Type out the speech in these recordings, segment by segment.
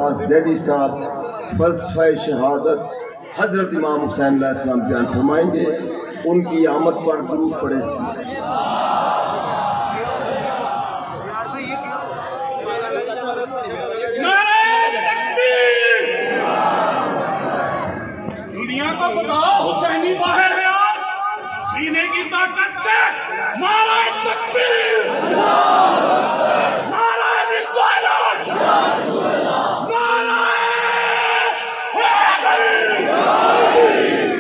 عباس زیدی صاحب فلسفہ شہادت حضرت امام حسین علیہ السلام بیان فرمائیں گے. ان کی آمد پر درود پڑھے. دنیا کو بتاؤ حسینی باہر ہے آج سینے کی طاقت سے. نعرہ تکبیر، نعرہ رسالت، نعرہ حیدری،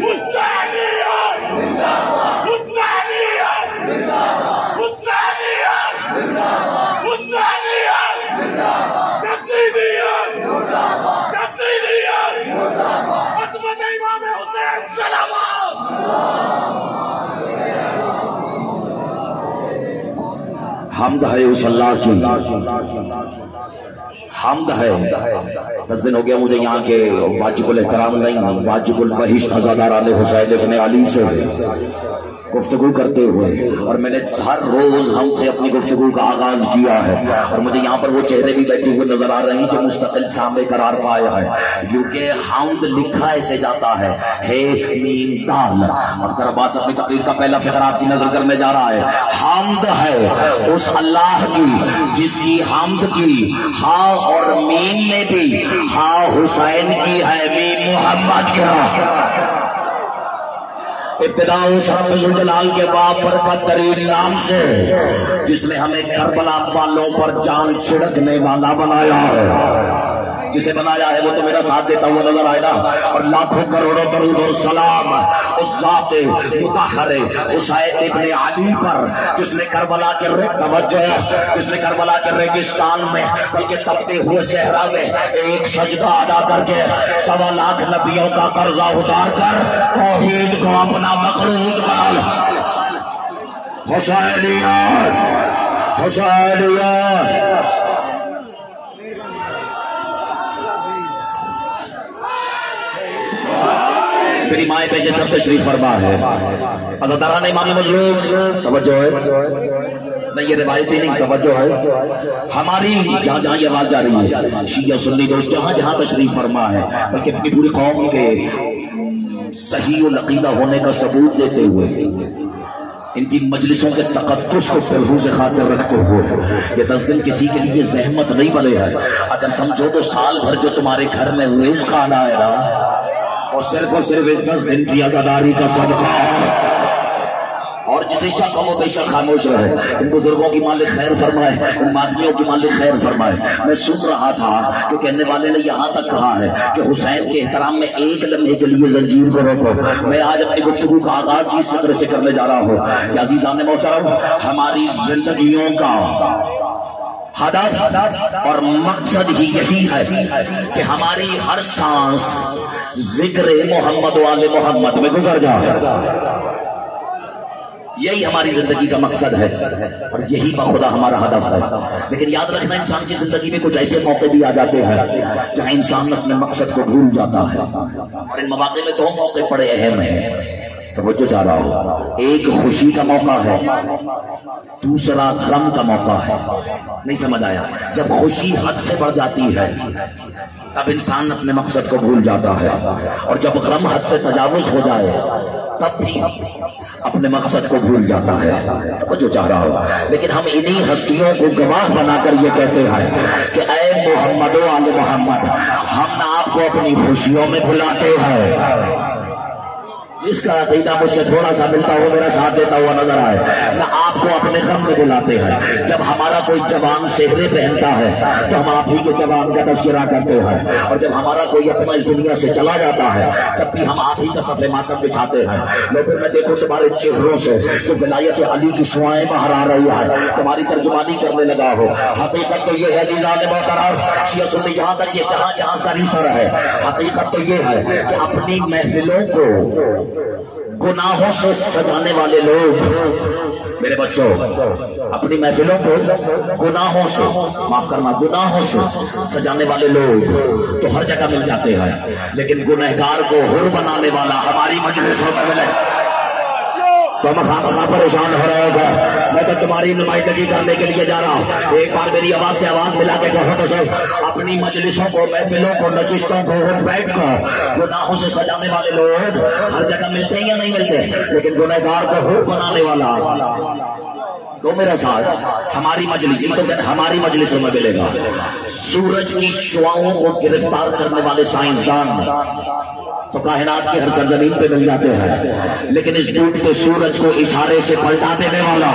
حسینیت، حسینیت، حسینیت، حسینیت، نصیریت، نصیریت، عظمت امام حسین صلوات. حمد ہے اس اللہ کی، حمد ہے. 10 دن ہو گیا مجھے یہاں کے واجب الاحترام نہیں، واجب البہشت عزادار آل حسین ابن علی سے گفتگو کرتے ہوئے، اور میں نے ہر روز ہم سے اپنی گفتگو کا آغاز کیا ہے، اور مجھے یہاں پر وہ چہرے بھی بیٹھے ہوئے نظر آ رہے ہیں جو مستقل سامنے قرار پایا ہے. کیونکہ حمد لکھا ایسے جاتا ہے میم دال. اختر عباس اپنی تقریر کا پہلا فقرہ آپ کی نظر کرنے جا رہا ہے. حمد ہے اس اللہ کی جس کی حمد کی ہاں اور میم میں بھی ہاں حسین کی ہے، میم محمد کا. ابتدا اس رب ذوالجلال کے باب برکت ترین نام سے جس نے ہمیں کربلا والوں پر جان چھڑکنے والا بنایا ہے. جسے بنایا ہے وہ تو میرا ساتھ دیتا ہوا نظر آئے گا. اور لاکھوں کروڑوں درود اور سلام اس ذات مطہر حسین ابن علی پر جس نے کربلا کے جس نے کربلا کے ریگستان میں بلکہ تپتے ہوئے صحرا میں ایک سجدہ ادا کر کے 1.25 لاکھ نبیوں کا قرضہ اتار کر توحید کو اپنا مقروض بنا لیا. حسینیت، حسینیت. میری مائیں پہ یہ سب تشریف فرما ہے. عزاداران امام مظلوم توجہ ہے، نہیں یہ روایتی نہیں، توجہ ہے. ہماری جہاں جہاں یہ آواز جا رہی ہے شیعہ سنی دوست جہاں جہاں تشریف فرما ہے، بلکہ اپنی پوری قوم کے صحیح العقیدہ ہونے کا ثبوت دیتے ہوئے ان کی مجلسوں کے تقدس کو ملحوظ خاطر رکھتے ہوئے یہ 10 دن کسی کے لیے زحمت نہیں بنے ہے. اگر سمجھو تو سال بھر جو تمہارے گھر میں رزق آنا ہے نا، اور صرف اس 10 دن کی عزاداری کا صدقہ ہے. اور جسے شک ہو بے شک خاموش رہے. ان بزرگوں کی مالک خیر فرمائے، ان مادمیوں کی مالک خیر فرمائے. میں سن رہا تھا کہ کہنے والے نے یہاں تک کہا ہے کہ حسین کے احترام میں ایک لمحے کے لیے زنجیر کو روکو. میں آج اپنی گفتگو کا آغاز اس فکر سے کرنے جا رہا ہوں کہ عزیزان محترم، ہماری زندگیوں کا ہدف اور مقصد ہی یہی ہے کہ ہماری ہر سانس ذکر محمد و آل محمد میں گزر جائے. یہی ہماری زندگی کا مقصد ہے اور یہی بخدا ہمارا ہدف ہے. لیکن یاد رکھنا انسان کی زندگی میں کچھ ایسے موقع بھی آ جاتے ہیں جہاں انسان اپنے مقصد کو بھول جاتا ہے، اور ان مواقع میں 2 موقع بڑے اہم ہیں. توجہ چاہ رہا ہوں، ایک خوشی کا موقع ہے، دوسرا غم کا موقع ہے. نہیں سمجھ آیا؟ جب خوشی حد سے بڑھ جاتی ہے تب انسان اپنے مقصد کو بھول جاتا ہے، اور جب غم حد سے تجاوز ہو جائے تب بھی اپنے مقصد کو بھول جاتا ہے. توجہ چاہ رہا ہوں. لیکن ہم انہی ہستیوں کو گواہ بنا کر یہ کہتے ہیں کہ اے محمد و آل محمد، ہم نہ آپ کو اپنی خوشیوں میں بھلاتے ہیں. جس کا عقیدہ مجھ سے تھوڑا سا ملتا ہو میرا ساتھ دیتا ہوا نظر آئے، نہ آپ کو اپنے غم میں بلاتے ہیں. جب ہمارا کوئی جوان سہرے پہنتا ہے تو ہم آپ ہی کے جوان کا تذکرہ کرتے ہیں، اور جب ہمارا کوئی اپنا اس دنیا سے چلا جاتا ہے تب بھی ہم آپ ہی کا صف ماتم بچھاتے ہیں. لیکن میں دیکھو تمہارے چہروں سے جو ولایت علی کی شعائیں باہر آ رہی ہے، تمہاری ترجمانی کرنے لگا ہو. حقیقت تو یہ ہے عزیزان محترم، شیعہ سنی جہاں تک یہ جہاں سری سر ہے، حقیقت تو یہ ہے کہ اپنی محفلوں کو گناہوں سے سجانے والے لوگ، میرے بچوں، اپنی محفلوں کو گناہوں سے، معاف کرنا، گناہوں سے سجانے والے لوگ تو ہر جگہ مل جاتے ہیں، لیکن گنہگار کو حر بنانے والا ہماری مجلسوں میں ملے. تو مخواہ پریشان ہو رہے گا. میں تو تمہاری نمائندگی کرنے کے لیے جا رہا ہوں. ایک بار میری آواز سے آواز ملا کے کہو تو صحیح. اپنی مجلسوں کو، محفلوں کو، نشستوں کو اٹھ بیٹھ کر گناہوں سے سجانے والے لوگ ہر جگہ ملتے ہیں یا نہیں ملتے؟ لیکن گنہگار کو حور بنانے والا تو میرا ساتھ ہماری مجلس، تو ہماری مجلسوں میں ملے گا. سورج کی شعاؤں کو گرفتار کرنے والے سائنسدان تو کائنات کی ہر سرزمین پہ مل جاتے ہیں، لیکن اس ڈوبتے سورج کو اشارے سے پلٹا دینے والا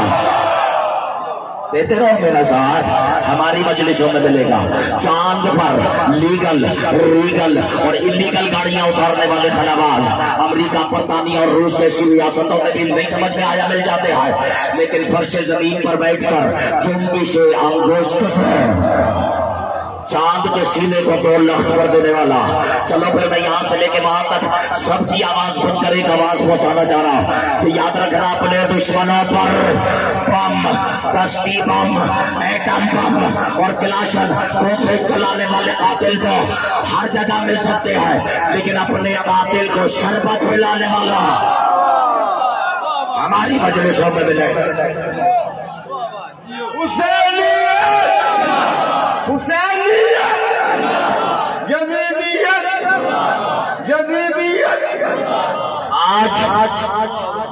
دیتے رہو میرا ساتھ ہماری مجلسوں میں ملے گا. چاند پر لیگل، ریگل اور انلیگل گاڑیاں اتارنے والے خلاباز امریکہ، برطانیہ اور روس جیسی ریاستوں میں بھی نہیں سمجھ میں آیا مل جاتے ہیں، لیکن فرش زمین پر بیٹھ کر جنبش انگشت سے چاند کے سینے کو دو لخت کر دینے والا. چلو پھر میں یہاں سے لے کے وہاں تک سب کی آواز بن کر ایک آواز پہنچانا چاہ رہا ہوں کہ یاد رکھنا اپنے دشمنوں پر بم، کشتی بم، ایٹم بم اور کلاشن سے چلانے والے قاتل کو ہر جگہ مل سکتے ہیں، لیکن اپنے قاتل کو شربت پلانے والا ہماری مجلسوں میں ملے. آج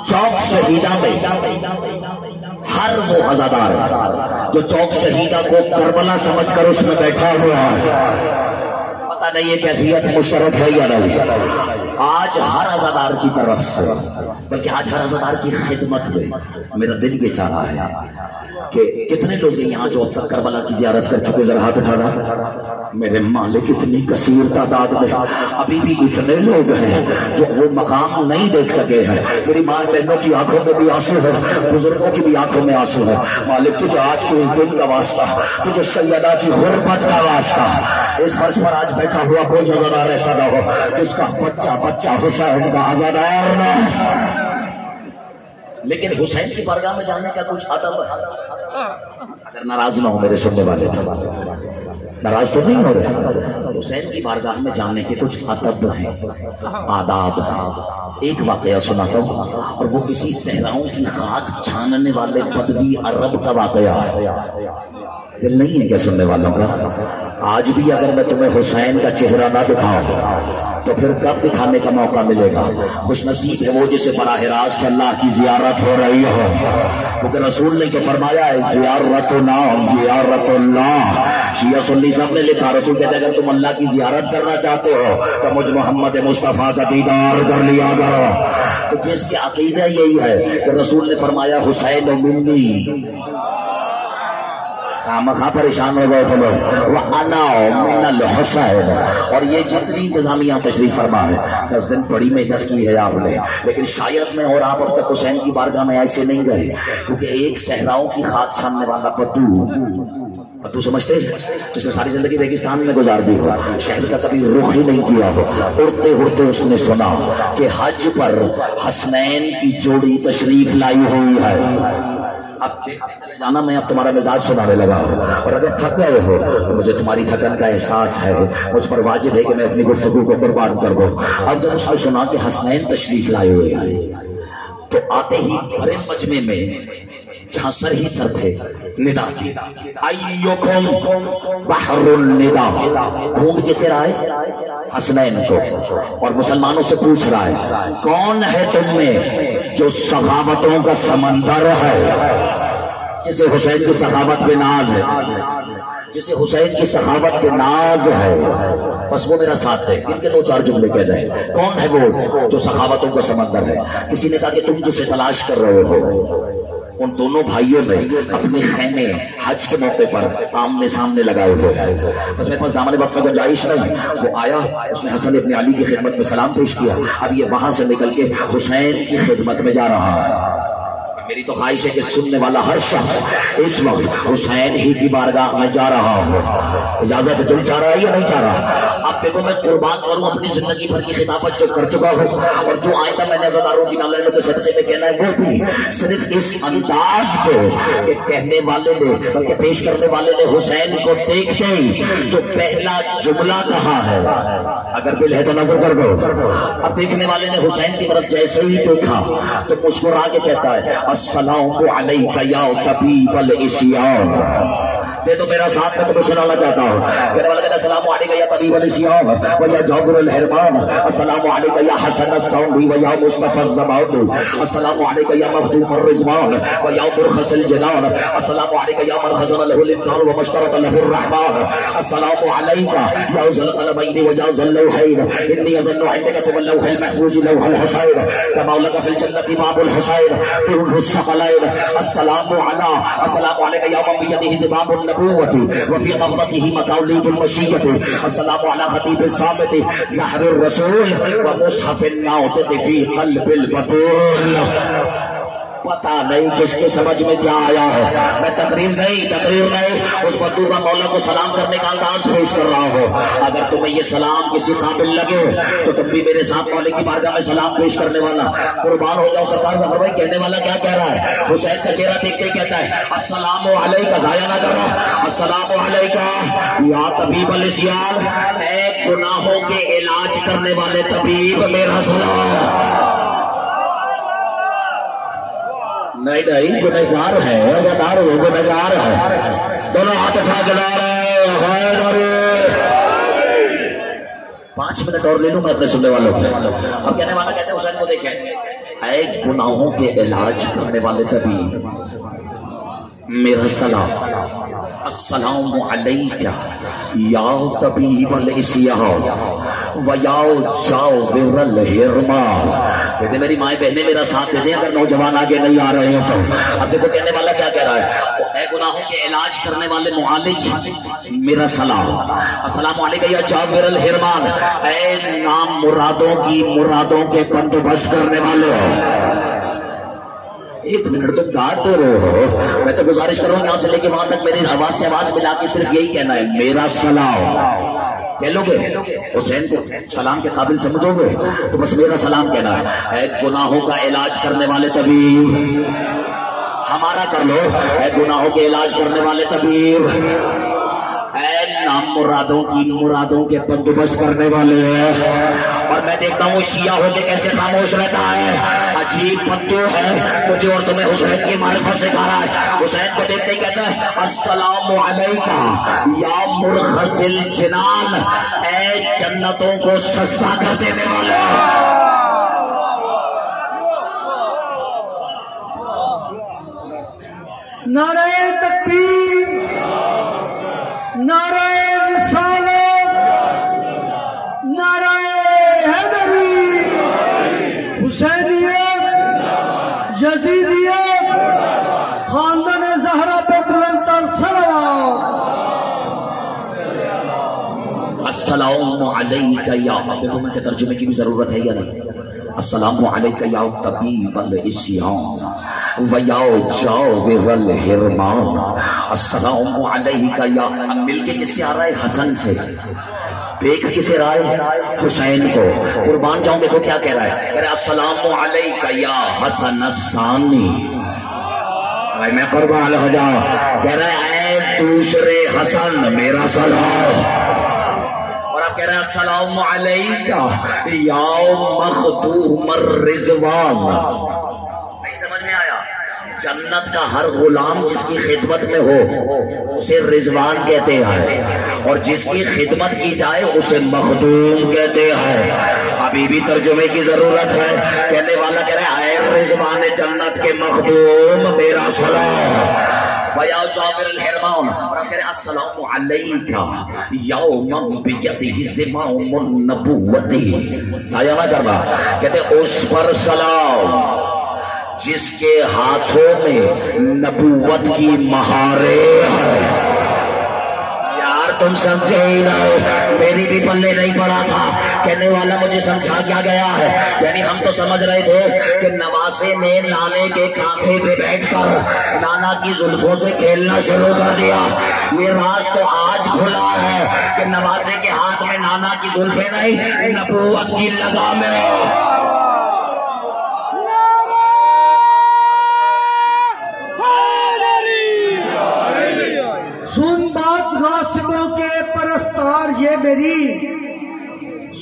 چوک شہیدہ میں ہر وہ عزادار جو چوک شہیدہ کو کربلا سمجھ کر اس میں بیٹھا ہوا ہے، پتہ نہیں یہ کیفیت مشترک ہے یا نہیں. آج ہر عزادار کی طرف سے، بلکہ آج ہر عزادار کی خدمت میں میرا دل یہ چاہ رہا ہے کہ کتنے لوگ ہیں یہاں جو اب تک کربلا کی زیارت کر چکے؟ ذرا ہاتھ اٹھانا. میرے مالک اتنی کثیر تعداد میں ابھی بھی اتنے لوگ ہیں جو وہ مقام نہیں دیکھ سکے ہیں. میری ماں بہنوں کی آنکھوں میں بھی آنسو ہے، بزرگوں کی بھی آنکھوں میں آنسو ہے. مالک تجھے آج کے اس دن کا واسطہ، تجھے سیدہ کی غربت کا واسطہ، اس فرش پر آج بیٹھا ہوا کوئی عزادار ایسا نہ ہو جس کا بچہ حسین کا عزادار نہ. لیکن حسین کی بارگاہ میں جانے کا کچھ ادب ہے. اگر ناراض نہ ہو میرے سننے والے، ناراض تو نہیں ہو رہے، حسین کی بارگاہ میں جانے کے کچھ ادب ہیں، آداب ہیں. ایک واقعہ سناتا ہوں، اور وہ کسی صحراؤں کی خاک چھاننے والے بدوی عرب کا واقعہ ہے. دل نہیں ہے کیا سننے والوں کا؟ آج بھی اگر میں تمہیں حسین کا چہرہ نہ دکھاؤں تو پھر کب دکھانے کا موقع ملے گا؟ خوش نصیب ہے وہ جسے براہ راست اللہ کی زیارت ہو رہی ہو، کیونکہ رسول نے تو فرمایا ہے زیارتنا زیارت اللہ. شیعہ سنی سب نے لکھا، رسول کہتے ہیں اگر تم اللہ کی زیارت کرنا چاہتے ہو تو مجھ محمد مصطفیٰ کا دیدار کر لیا کرو. تو جس کے عقیدہ یہی ہے کہ رسول نے فرمایا حسین منی، مخواہ پریشان ہو گئے تھے لوگ، وَأَنَا مِنَ الْحُسَيْنِ. اور یہ جتنی انتظامیہ تشریف فرما ہے 10 دن بڑی محنت کی ہے آپ نے، لیکن شاید میں اور آپ اب تک حسین کی بارگاہ میں ایسے نہیں گئے، کیونکہ ایک صحراؤں کی خاک چھاننے والا بدو سمجھتے ہیں جس نے ساری زندگی ریگستان میں گزار دی ہو، شہر کا کبھی رخ ہی نہیں کیا ہو، اڑتے اڑتے اس نے سنا کہ حج پر حسنین کی جوڑی تشریف لائی ہوئی ہے. اب دیکھتے چلے جانا، میں اب تمہارا مزاج سنانے لگا ہوں، اور اگر تھک گئے ہو تو مجھے تمہاری تھکن کا احساس ہے، مجھ پر واجب ہے کہ میں اپنی گفتگو کو قربان کر دوں. اب جب اس نے سنا کہ حسنین تشریف لائے ہوئے ہیں تو آتے ہی بھرے مجمع میں جہاں سر ہی سر تھے ندا کی، ایوکم بحر الندا. ڈھونڈ کے سر آئے حسنین کو اور مسلمانوں سے پوچھ رہا ہے کون ہے تم میں جو سخاوتوں کا سمندر ہے، جسے حسین کی سخاوت پہ ناز ہے، جسے حسین کی سخاوت پہ ناز ہے، بس وہ میرا ساتھ ہے. ان کے 2-4 جملے کہہ جائیں. کون ہے وہ جو سخاوتوں کا سمندر ہے؟ کسی نے کہا کہ تم جسے تلاش کر رہے ہو. ان دونوں بھائیوں نے اپنے خیمے حج کے موقع پر آمنے سامنے لگائے ہوئے ہیں. بس میرے پاس دامن وقت میں گنجائش نہیں. وہ آیا، اس نے حسن ابن علی کی خدمت میں سلام پیش کیا. اب یہ وہاں سے نکل کے حسین کی خدمت میں جا رہا ہے. میری تو خواہش ہے کہ سننے والا ہر شخص اس وقت حسین ہی کی بارگاہ میں جا رہا ہو. اجازت ہے؟ دل چاہ رہا ہے یا نہیں چاہ رہا؟ اب دیکھو میں قربان کروں اپنی زندگی بھر کی خطابت جو کر چکا ہوں اور جو آئندہ میں نظرداروں کی نالینوں کے صدقے میں کہنا ہے وہ بھی صرف اس انداز کو کہ کہنے والے نے بلکہ پیش کرنے والے نے حسین کو دیکھتے ہی جو پہلا جملہ کہا ہے، اگر دل ہے تو نظر کر دو. اب دیکھنے والے نے حسین کی طرف جیسے ہی دیکھا تو مسکرا کے کہتا ہے السلام علیک یا طبیب الاسیان. دے تو میرا ساتھ میں تمہیں سنانا چاہتا ہوں. کہنے والا کہتا ہے السلام علیک یا طبیب الاسیان و یا جابر الحرمان، السلام علیک یا حسن الصوم و یا مصطفی الزمان، السلام علیک یا مخدوم الرضوان و یا مرخص الجنان، السلام علیک یا من خزن له الامکان و مشترط له الرحمن، السلام علیک یا ذو القلمین و یا ذو اللوحین، انی اظن عندک سوى اللوح المحفوظ لوح الحسین كما لك في الجنة باب الحسین طول الثقلین، السلام علیک یا من بیدہ زمام النبوة وفي قبضته مقاليد المشية، السلام على خطيب الصامت زهر الرسول ومصحف الناطق في قلب البطول. پتہ نہیں کس کے سمجھ میں کیا آیا ہے. میں تقریر نہیں اس بندو کا مولا کو سلام کرنے کا انداز پیش کر رہا ہوں. اگر تمہیں یہ سلام کسی قابل لگے تو تم بھی میرے ساتھ مولا کی بارگاہ میں سلام پیش کرنے والا قربان ہو جاؤ. سرکار ظفر بھائی کہنے والا کیا کہہ رہا ہے؟ حسین کا چہرہ دیکھتے ہی کہتا ہے السلام علیکہ، ضائع نہ کرنا، السلام علیکہ یا طبیب الاسیان، اے گناہوں کے علاج کرنے والے طبیب میرا سلام. نہیں گنہگار ہے، عزادار ہو گنہگار ہے. دونوں ہاتھ اٹھا کے نعرہ 5 منٹ اور لے لوں میں اپنے سننے والوں کو. اب کہنے والا کہتے ہیں حسین کو دیکھیں، اے گناہوں کے علاج کرنے والے طبیب میرا سلام، السلام علیکہ یا طبیب الاسیان و یا جاور الحرمان. کہتے میری مائیں بہنیں میرا ساتھ دے دیں اگر نوجوان آگے نہیں آ رہے ہیں تو. اب دیکھو کہنے والا کیا کہہ رہا ہے، اے گناہوں کے علاج کرنے والے معالج میرا سلام، السلام علیکہ یا جاور الحرمان، اے نام مرادوں کے بندوبست کرنے والے ہو. ایک منٹ تم گا تو رہو، میں تو گزارش کروں یہاں سے لے کے وہاں تک میری آواز سے آواز ملا کے صرف یہی کہنا ہے میرا سلام. کہہ لو گے حسین کو سلام کے قابل سمجھو گے تو بس میرا سلام کہنا ہے. اے گناہوں کا علاج کرنے والے طبیب ہمارا کر لو، اے گناہوں کے علاج کرنے والے طبیب، اے نام مرادوں کے بندوبست کرنے والے ہیں. اور میں دیکھتا ہوں شیعہ ہو کے کیسے خاموش رہتا ہے. عجیب بدو ہے، مجھے اور تمہیں حسین کی معرفت سکھا رہا ہے. حسین کو دیکھتے ہی کہتا ہے السلام علیکہ یا مرخص الجنان، اے جنتوں کو سستا کر دینے والے. نعرہ تکبیر، نعرہ رسالت، نعرہ حیدری، حسینیت، یزیدیت، خاندان زہرا پہ بلند تر صلوات. السلام علیکہ یا ترجمے کے ترجمے کی بھی ضرورت ہے یا نہیں؟ السلام علیکہ یا طبیب الاسیان و یا جاور الحرمان، السلام علیکہ یا. اب مل کے کس سے آ رہا ہے؟ حسن سے. دیکھ کسے رہا ہے؟ حسین کو. قربان جاؤں دیکھو کیا کہہ رہا ہے، کہہ رہا ہے السلام علیکہ یا حسن الثانی. میں قربان ہو جاؤں. کہہ رہا ہے اے دوسرے حسن میرا سلام. کہہ رہا ہے السلام علیکہ یا مخدوم الرضوان. نہیں سمجھ میں آیا؟ جنت کا ہر غلام جس کی خدمت میں ہو اسے رضوان کہتے ہیں، اور جس کی خدمت کی جائے اسے مخدوم کہتے ہیں. ابھی بھی ترجمے کی ضرورت ہے. کہنے والا کہہ رہا ہے اے رضوان جنت کے مخدوم میرا سلام. وَيَا جَابِرَ الْحِرْمَانِ، اور آپ کہہ رہے ہیں السلام علیکہ یوم بیدہ زمام النبوۃ. ضائع نہ کرنا. کہتے ہیں اس پر سلام جس کے ہاتھوں میں نبوت کی مہاریں ہیں. تم سمجھے ہی نہ ہو، میری بھی پلے نہیں پڑا تھا. کہنے والا مجھے سمجھا کیا گیا ہے، یعنی ہم تو سمجھ رہے تھے کہ نواسے نے نانے کے کانٹے ماتھے پہ بیٹھ کر نانا کی زلفوں سے کھیلنا شروع کر دیا. یہ راز تو آج کھلا ہے کہ نوازے کے ہاتھ میں نانا کی زلفیں نہیں، نبوت کی لگامیں. سن بات غاصبوں کے پرستار یہ میری،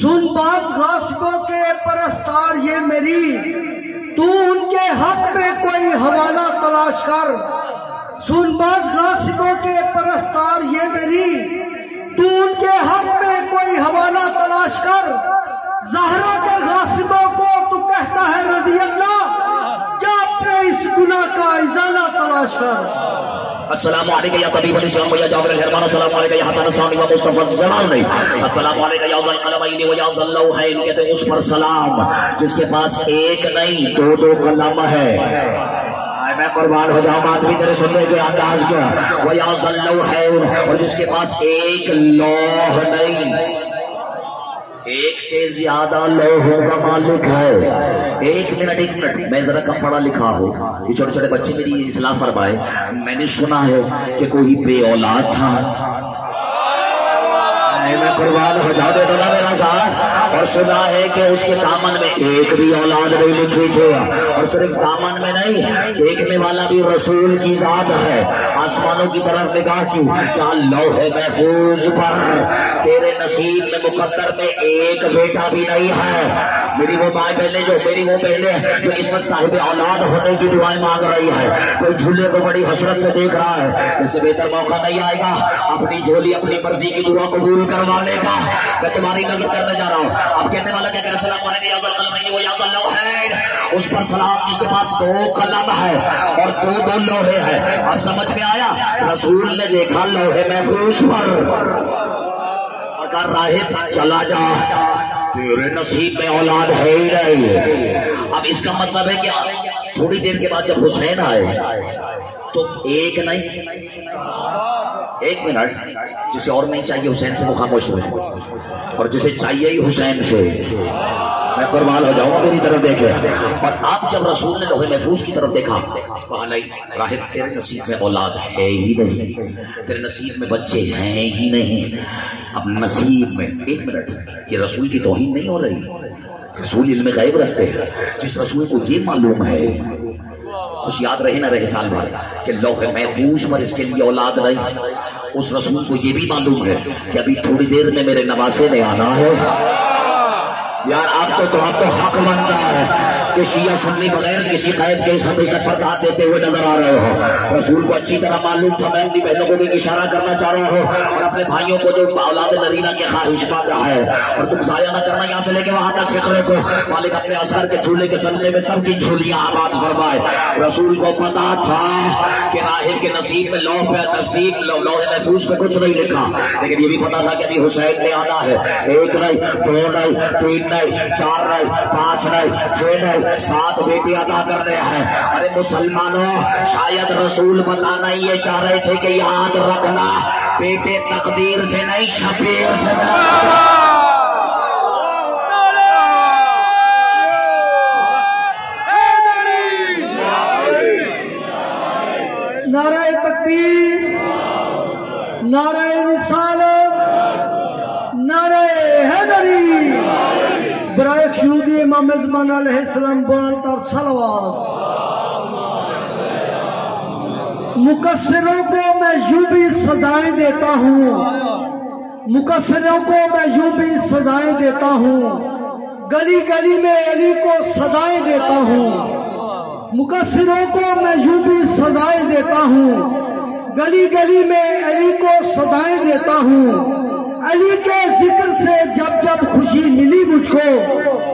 سن بات غاصبوں کے پرستار یہ میری، تو ان کے حق میں کوئی حوالہ تلاش کر. سن بات غاصبوں کے پرستار یہ میری، تو ان کے حق میں کوئی حوالہ تلاش کر. زہرا کے غاصبوں کو تو کہتا ہے رضی اللہ، جا اپنے اس گناہ کا ازالہ تلاش کر. السلام علیکم یا طبیب الاسلام و یا جابر الحرمان، السلام علیکم یا حسن الثانی و مصطفی الزمان، السلام علیکم یا ذا القلمین و یا ذا اللوحین. کہتے ہیں اس پر سلام جس کے پاس ایک نہیں دو قلم ہے. میں قربان ہو جاؤں بات بھی تیرے سننے کے انداز کیا. و یا ذا اللوحین، اور جس کے پاس ایک لوح نہیں، ایک سے زیادہ لوحوں کا مالک ہے. ایک منٹ میں ذرا کم پڑھا لکھا ہو، یہ چھوٹے چھوٹے بچے میری اصلاح فرمائے. میں نے سنا ہے کہ کوئی بے اولاد تھا. میں قربان ہو جاؤ دے دو نا میرا ساتھ. اور سنا ہے کہ اس کے دامن میں ایک بھی اولاد نہیں لکھی تھی. اور صرف دامن میں نہیں، دیکھنے والا بھی رسول کی ذات ہے. آسمانوں کی طرف نگاہ کی، کہا لوح محفوظ پر تیرے نصیب میں مقدر میں ایک بیٹا بھی نہیں ہے. میری وہ مائیں بہنیں جو اس وقت صاحب اولاد ہونے کی دعائیں مانگ رہی ہے، کوئی جھولے کو بڑی حسرت سے دیکھ رہا ہے، اس سے بہتر موقع نہیں آئے گا اپنی جھولی اپنی مرضی کی دعا قبول کروانے کا. میں تمہاری نظر کرنے جا رہا ہوں. اب کہنے والا کیا کہ السلام علیکم یا ذا القلمین و یا ذا اللوحین، اس پر سلام جس کے پاس دو قلم ہے اور دو لوحے ہیں. اب سمجھ میں آیا؟ رسول نے دیکھا لوح محفوظ پر اور کہا راہب چلا جا، تیرے نصیب میں اولاد ہے ہی نہیں. اب اس کا مطلب ہے کہ تھوڑی دیر کے بعد جب حسین آئے تو ایک نہیں، ایک منٹ، جسے اور نہیں چاہیے حسین سے وہ خاموش ہوئے، اور جسے چاہیے ہی حسین سے. میں قربان ہو جاؤں گا، میری طرف دیکھے. اور اب جب رسول نے لوح محفوظ کی طرف دیکھا، کہا نہیں راہب تیرے نصیب میں اولاد ہے ہی نہیں، تیرے نصیب میں بچے ہیں ہی نہیں. اب نصیب میں ایک منٹ، یہ رسول کی توہین نہیں ہو رہی. رسول علم غیب رکھتے ہیں. جس رسول کو یہ معلوم ہے، کچھ یاد رہے نہ رہے سال بھر، کہ لوح محفوظ پر اس کے لیے اولاد نہیں، اس رسول کو یہ بھی معلوم ہے کہ ابھی تھوڑی دیر میں میرے نواسے نے آنا ہے. یار آپ تو حق بنتا ہے کہ شیعہ سنی بغیر کسی قید کے اس حقیقت پر داد دیتے ہوئے نظر آ رہے ہو. رسول کو اچھی طرح معلوم تھا. میں اپنی بہنوں کو بھی اشارہ کرنا چاہ رہا ہوں اور اپنے بھائیوں کو جو اولاد نرینہ کے خواہش مند ہے، اور تم ضائع نہ کرنا یہاں سے لے کے وہاں تک فکرے کو. مالک اپنے اثر کے جھولے کے صدقے میں سب کی جھولیاں آباد فرمائے. رسول کو پتا تھا کہ راہب کے نصیب میں لوح محفوظ پہ کچھ نہیں لکھا، لیکن یہ بھی پتا تھا کہ ابھی حسین نے آنا ہے. ایک نہیں، دو نہیں، تین نہیں، چار نہیں، پانچ نہیں، چھ نہیں، 7 بیٹے ادا کرنے ہیں. ارے مسلمانوں، شاید رسول بتانا یہ چاہ رہے تھے کہ یاد رکھنا بیٹے تقدیر سے نہیں شفیع سے نعرہ تکبیر، نعرہ رسالت، نعرہ حیدری، برائے شہودی امام زمان علیہ السلام بلند تر صلوات. مقصروں کو میں یوں بھی سزائیں دیتا ہوں، مقصروں کو میں یوں بھی سزائیں دیتا ہوں، گلی گلی میں علی کو سزائیں دیتا ہوں. مقصروں کو میں یوں بھی سزائیں دیتا ہوں، گلی گلی میں علی کو سزائیں دیتا ہوں. علی کے ذکر سے جب جب خوشی ملی مجھ کو،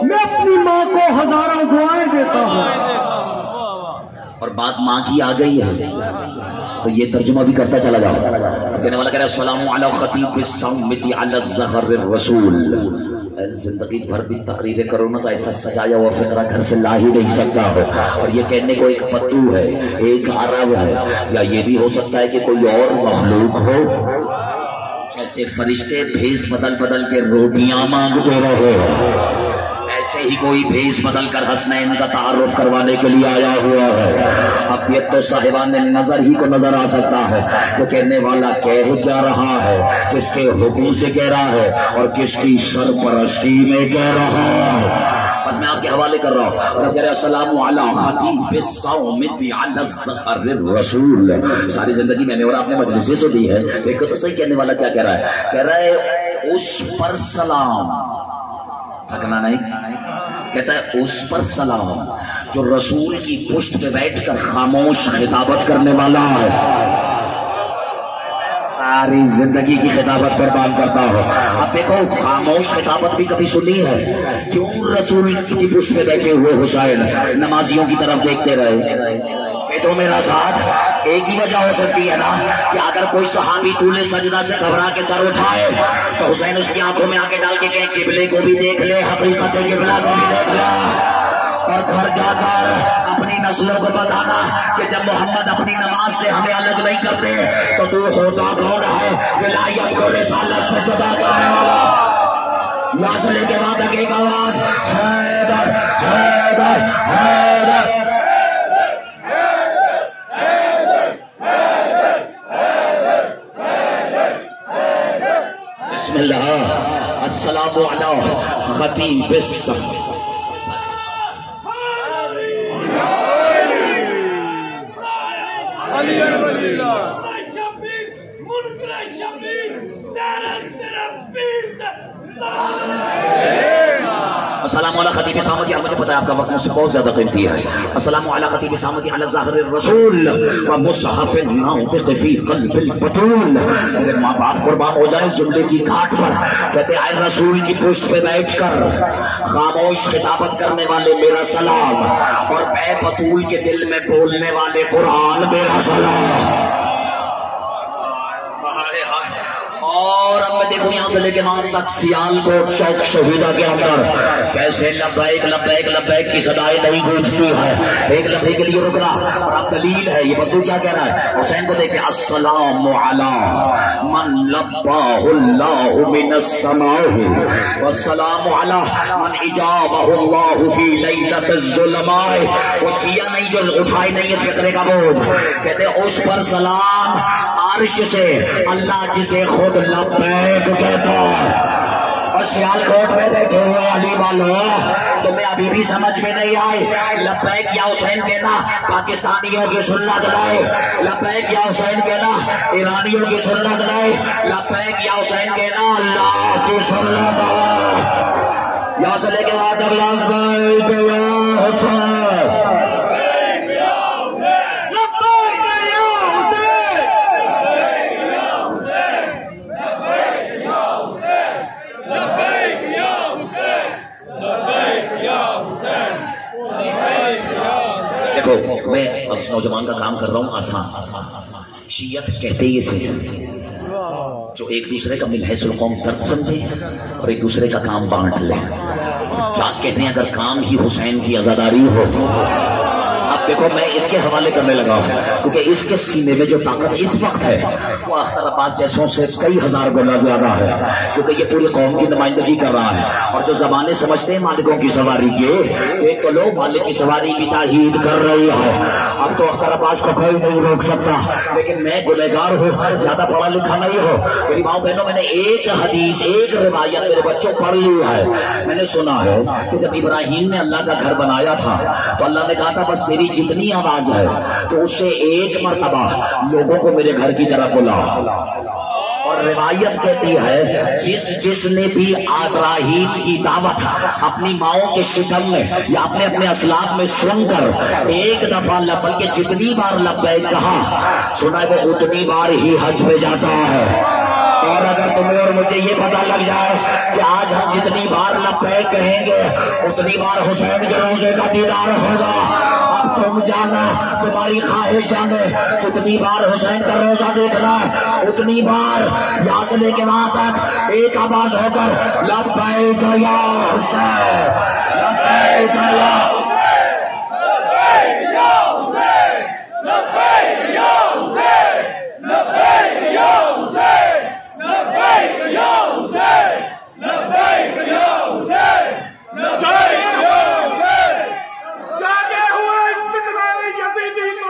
میں اپنی ماں کو ہزاروں دعائیں دیتا ہوں. اور بات ماں کی آ گئی ہے تو یہ ترجمہ بھی کرتا چلا جاؤ. کہنے والا کہہ رہا ہے السلام علی خطیب الصمت علی الزہر الرسول. زندگی بھر بھی تقریریں کرو نا تو ایسا سجایا ہوا فقرہ گھر سے لا ہی نہیں سکتا ہو. اور یہ کہنے کو ایک پتو ہے، ایک عرب ہے، یا یہ بھی ہو سکتا ہے کہ کوئی اور مخلوق ہو. جیسے فرشتے بھیس بدل بدل کے روٹیاں مانگتے رہے، ایسے ہی کوئی بھیس بدل کر حسنین کا تعارف کروانے کے لیے آیا ہوا ہے. اب تو صاحبان نظر ہی کو نظر آ سکتا ہے کہ کہنے والا کہہ کیا رہا ہے، کس کے حکم سے کہہ رہا ہے اور کس کی سرپرستی میں کہہ رہا ہے۔ بس میں آپ کے حوالے کر رہا ہوں اور کہہ رہے السلام علی خطیب الصومت علی الظہر الرسول۔ ساری زندگی میں نے اور آپ نے مجلسیں سے دی ہے، دیکھو تو صحیح کہنے والا کیا کہہ رہا ہے، کہہ رہا ہے اس پر سلام، تھکنا نہیں، کہتا ہے اس پر سلام جو رسول کی پشت پہ بیٹھ کر خاموش خطابت کرنے والا ہے، ساری زندگی کی خطابت قربان کرتا ہو۔ اب دیکھو خاموش خطابت بھی کبھی سنی ہے؟ کیوں رسول کی پشت پہ بیٹھے ہوئے حسین نمازیوں کی طرف دیکھتے رہے؟ تو میرا ساتھ ایک ہی وجہ ہو سکتی ہے نا کہ اگر کوئی صحابی طول سجدہ سے گھبرا کے سر اٹھائے تو حسین اس کی آنکھوں میں آنکھیں ڈال کے کہیں قبلے کو بھی دیکھ لے، حقیقت قبلہ کو بھی دیکھ لے، اور گھر جا کر اپنی نسلوں کو بتانا کہ جب محمد اپنی نماز سے ہمیں الگ نہیں کرتے تو تو ہوتا کون ہے ولایت کو رسالت سے جدا کرنے والا۔ یہاں سے لے کے بعد تک ایک آواز حیدر حیدر حیدر۔ بسم اللہ السلام علی خطیب الصف۔ السلام علی خطیب سامدی، مجھے پتا ہے آپ کا وقت مجھ سے بہت زیادہ قیمتی ہے۔ السلام علی خطیب سامدی علی ظاہر الرسول و مصحف ناطق فی قلب البطول۔ میرے ماں باپ قربان ہو جائیں اس جملے کی گھاٹ پر، کہتے ہیں رسول کی پشت پہ بیٹھ کر خاموش خطابت کرنے والے میرا سلام، اور بے بطول کے دل میں بولنے والے قرآن میرا سلام۔ اور اب میں دیکھوں یہاں سے لے کے وہاں تک سیالکوٹ چوک شہیدہ کے اندر کیسے لبیک لبیک لبیک کی صدائیں نہیں گونجتی ہے، ایک لمحے کے لیے رکنا، اور اب دلیل ہے یہ بدو کیا کہہ رہا ہے، حسین کو دیکھیں السلام علی من لباہ اللہ من السماء والسلام علی من اجابہ اللہ فی لیلت الظلماء۔ وہ شیعہ نہیں جو اٹھائے نہیں اس فکرے کا بوجھ، کہتے ہیں اس پر سلام عرش سے اللہ جسے خود لبیک کہتا ہے۔ اور سیالکوٹ میں بیٹھے ہوئے علی والوں تمہیں ابھی بھی سمجھ میں نہیں آئی لبیک یا حسین کہنا پاکستانیوں کی سنت نہیں، لبیک یا حسین کہنا ایرانیوں کی سنت نہیں، لبیک یا حسین کہنا اللہ کی سنت ہے۔ یہاں سے لے کے بعد لبیک یا حسین۔ دیکھو میں اب اس نوجوان کا کام کر رہا ہوں آسان، شیعت کہتے ہی اسے جو ایک دوسرے کا ملحس القوم درد سمجھے اور ایک دوسرے کا کام بانٹ لے۔ کیا کہتے ہیں اگر کام ہی حسین کی عزاداری ہو۔ اب دیکھو میں اس کے حوالے کرنے لگا ہوں کیونکہ اس کے سینے میں جو طاقت اس وقت ہے وہ اختر عباس جیسوں سے کئی ہزار گنا زیادہ ہے، کیونکہ یہ پوری قوم کی نمائندگی کر رہا ہے، اور جو زبانیں سمجھتے ہیں مالکوں کی سواری کے، ایک تو لوگ مالک کی سواری کی تائید کر رہی ہے۔ اب تو اختر عباس کو کوئی نہیں روک سکتا، لیکن میں گنہگار ہوں، زیادہ پڑھا لکھا نہیں ہو میری ماں بہنوں، میں نے ایک حدیث ایک روایت میرے بچوں پڑھ لی ہے۔ میں نے سنا ہے کہ جب ابراہیم نے اللہ کا گھر بنایا تھا تو اللہ نے کہا تھا بس تیری جتنی آواز ہے تو اس سے ایک مرتبہ لوگوں کو میرے گھر کی طرف بلا۔ اور روایت کہتی ہے جس نے بھی ابراہیم کی دعوت اپنی ماؤں کے شکم میں یا اپنے اپنے اسلاف میں سن کر ایک دفعہ بلکہ جتنی بار لبیک کہا سنا ہے وہ اتنی بار ہی حج میں جاتا ہے۔ اور اگر تمہیں اور مجھے یہ پتہ لگ جائے کہ آج ہم جتنی بار لبیک کہیں گے اتنی بار حسین کے روزے کا دیدار ہوگا، اب تم جانا تمہاری خواہش جانے جتنی بار حسین کا روزہ دیکھنا اتنی بار یہاں سے لے کے وہاں تک ایک آواز ہو کر لبیک یا حسین، لبیک یا جاگے ہوئے اس فتنہ یزیدی کو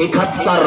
71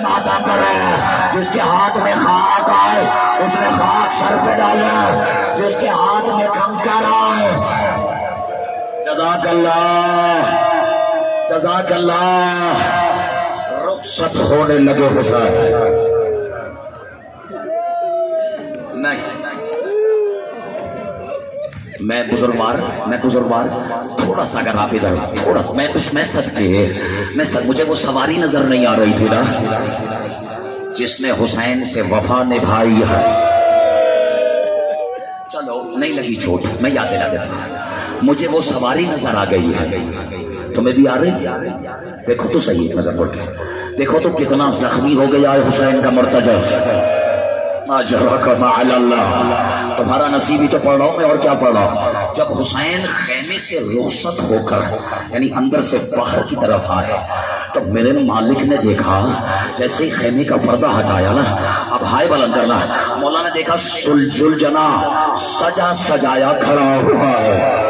ماتم کرو، جس کے ہاتھ میں خاک آئے اس نے خاک سر پہ ڈالو، جس کے ہاتھ میں کنکر آئے۔ جزاک اللہ، جزاک اللہ۔ رخصت ہونے لگے حسین، نہیں میں بزرگوار تھوڑا سا اگر آپ ادھر تھوڑا سا میں سچ مجھے وہ سواری نظر نہیں آ رہی تھی نا جس نے حسین سے وفا نبھائی ہے۔ چلو نہیں لگی چوٹ، میں یاد دلا دیتا ہوں، مجھے وہ سواری نظر آ گئی ہے، تمہیں بھی آ رہی؟ دیکھو تو صحیح نظر پڑ کے دیکھو تو کتنا زخمی ہو گیا ہے حسین کا مرتجز۔ اجرکم علی اللہ، تمہارا نصیب ہی تو پڑھ رہا ہوں میں، اور کیا پڑھ رہا ہوں۔ جب حسین خیمے سے رخصت ہو کر یعنی اندر سے باہر کی طرف آئے تو میرے مالک نے دیکھا جیسے ہی خیمے کا پردہ ہٹایا نا، اب ہائے بلندر نا، مولا نے دیکھا سلجل جنا سجا سجایا کھڑا ہوا ہے۔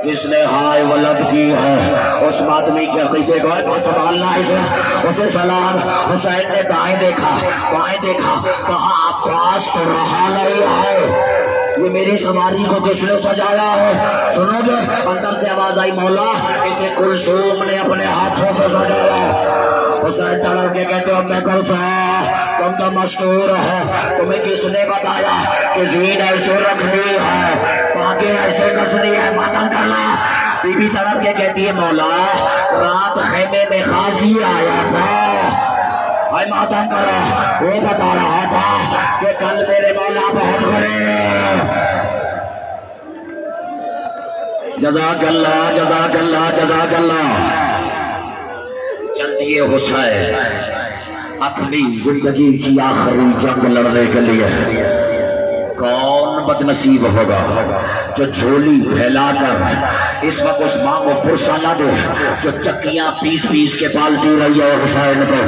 جس نے ہائے ولد کی ہے اس ماتمی کے عقیدے کو سنبھالنا اسے سلام۔ حسین نے دائیں دیکھا بائیں دیکھا، کہا عباس تو رہا نہیں ہے، یہ میری سواری کو کس نے سجایا ہے؟ سنو گے؟ اندر سے آواز آئی، مولا اسے کلثوم نے اپنے ہاتھوں سے سجایا۔ حسین تڑپ کے کہتے ہو میں کلثوم تم تو مستور ہو، تمہیں کس نے بتایا کہ زین ایسے رکھنی ہے، پاکے ایسے کسنی ہے، ماتم کرنا۔ بی بی تڑپ کے کہتی ہے، مولا رات خیمے میں غازی آیا تھا، ہائے ماتم کرو، وہ بتا رہا تھا کہ کل میرے مولا بہت کرے۔ جزاک اللہ، جزاک اللہ، جزاک اللہ۔ چل دیے حسین اپنی زندگی کی آخری جنگ لڑنے کے لیے۔ کون بد نصیب ہوگا جو جھولی پھیلا کر اس وقت اس ماں کو پرسا نہ دے، جو چکیاں پیس پیس کے پالتی رہی ہے حسین کو۔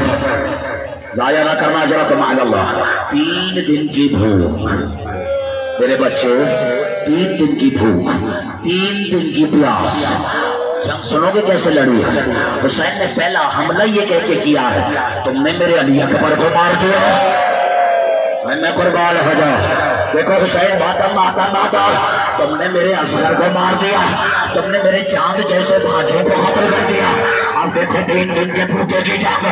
ضائع نہ کرنا جرا تمہارا اللہ۔ 3 دن کی بھوک میرے بچے، 3 دن کی بھوک، 3 دن کی پیاس۔ جنگ سنو گے کیسے لڑی ہے؟ حسین نے پہلا حملہ یہ کہہ کے کیا ہے، تم نے میرے علی اکبر کو مار دیا، میں قربان ہو جاؤں۔ دیکھو حسین ماتم ماتم ماتم، تم نے میرے اصغر کو مار دیا، تم نے میرے چاند جیسے بھانجوں کو قتل کر دیا۔ اب دیکھو 3 دن کے بھوکے کی جنگ،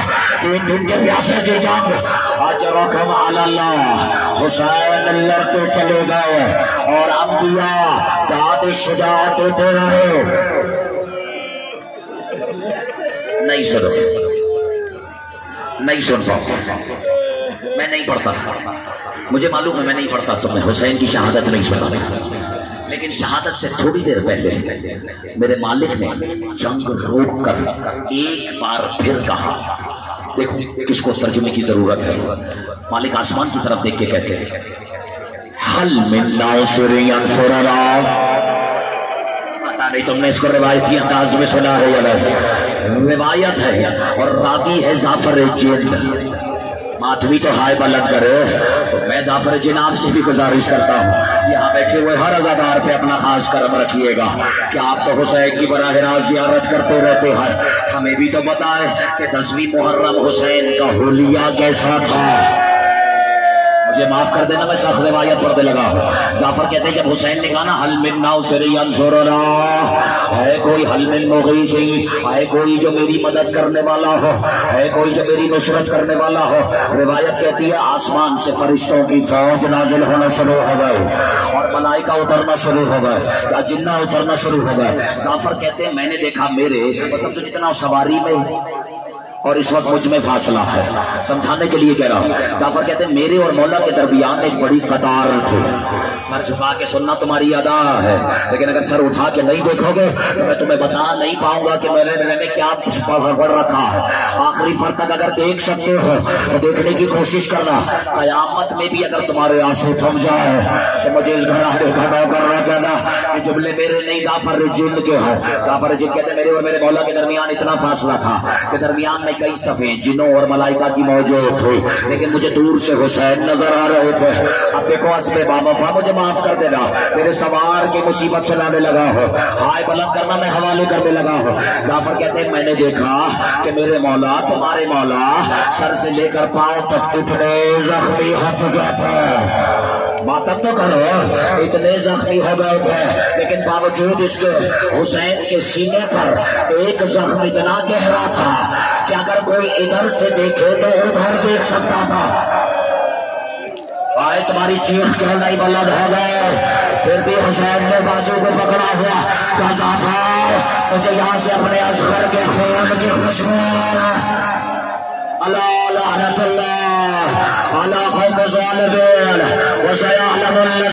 3 دن کے پیاسے کی جنگ۔ اجرکم علی اللہ۔ حسین لڑتے چلے گئے اور انبیاء داد شجاعت دیتے رہے۔ نہیں سنو، نہیں سن پاؤں، میں نہیں پڑھتا، مجھے معلوم ہے میں نہیں پڑھتا، تو میں حسین کی شہادت نہیں سنا، لیکن شہادت سے تھوڑی دیر پہلے میرے مالک نے جنگ روک کر ایک بار پھر کہا، دیکھو کس کو ترجمے کی ضرورت ہے۔ مالک آسمان کی طرف دیکھ کے کہتے ہیں، حل من ناصر ینصرنا۔ پتا نہیں تم نے اس کو روایتی انداز میں سنا ہے یا نہیں، روایت ہے اور راوی ہے جعفر جن۔ ماتمی تو ہائے بلند کرے، تو میں جعفر جن آپ سے بھی گزارش کرتا ہوں، یہاں بیٹھے ہوئے ہر عزادار پہ اپنا خاص کرم رکھیے گا کہ آپ تو حسین کی براہ راست زیارت کرتے رہتے ہیں، ہمیں بھی تو بتائے کہ 10ویں محرم حسین کا حلیہ کیسا تھا۔ مجھے معاف کر دینا میں سخت روایت پڑھنے لگا ہوں۔ جعفر کہتے ہیں جب حسین نے کہا نا حل من ناصر ینصرنا، ہے کوئی حل من مغیث، ہے کوئی جو میری مدد کرنے والا ہو، ہے کوئی جو میری نصرت کرنے والا ہو، روایت کہتی ہے آسمان سے فرشتوں کی فوج نازل ہونا شروع ہو گئے اور ملائکہ اترنا شروع ہو گئے، جنہ اترنا شروع ہو گئے۔ جعفر کہتے ہیں میں نے دیکھا میرے سب تو جتنا سواری میں اور اس وقت مجھ میں فاصلہ ہے، سمجھانے کے لیے کہہ رہا ہوں۔ جعفر کہتے ہیں میرے اور مولا کے درمیان ایک بڑی قطار تھی۔ سر جھکا کے سننا تمہاری ادا ہے، لیکن اگر سر اٹھا کے نہیں دیکھو گے تو میں تمہیں بتا نہیں پاؤں گا کہ میں نے کیا پڑھ رکھا ہے۔ آخری فرق تک اگر دیکھ سکتے ہو تو دیکھنے کی کوشش کرنا، قیامت میں بھی اگر تمہارے آنسو تھم جائے تو مجھے اس گھرانے کا نوکر نہ کہنا کہ جملے میرے نہیں جعفر جن کے ہو۔ جعفر جن کہتے ہیں میرے اور میرے مولا کے درمیان اتنا فاصلہ تھا کہ درمیان میں کئی صفیں جنوں اور ملائکہ کی موجود تھی، لیکن مجھے دور سے حسین نظر آ رہے تھے۔ اب دیکھو اسب بابا مجھے تو معاف کر دینا. میرے سوار کی مصیبت سنانے لگا ہو, ہائے بلند کرنا میں حوالے کرنے لگا ہو. جعفر کہتے ہیں میں نے دیکھا کہ میرے مولا تمہارے مولا سر سے لے کر پاؤں تک اتنے زخمی ہو چکے تھے. ماتم تو کرو, اتنے زخمی ہو گئے تھے, لیکن باوجود اس کے حسین کے سینے پر ایک زخم اتنا گہرا تھا کہ اگر کوئی ادھر سے دیکھے تو ادھر دیکھ سکتا تھا. آئے تمہاری چیخ کیوں نہیں بلند ہو گئے؟ پھر بھی حسین نے بازو کو پکڑا ہوا, کہا جعفر مجھے یہاں سے اپنے اصغر کے خون کی خوشبو, اللہ لعنت اللہ علی قوم الظالمین وسیعلم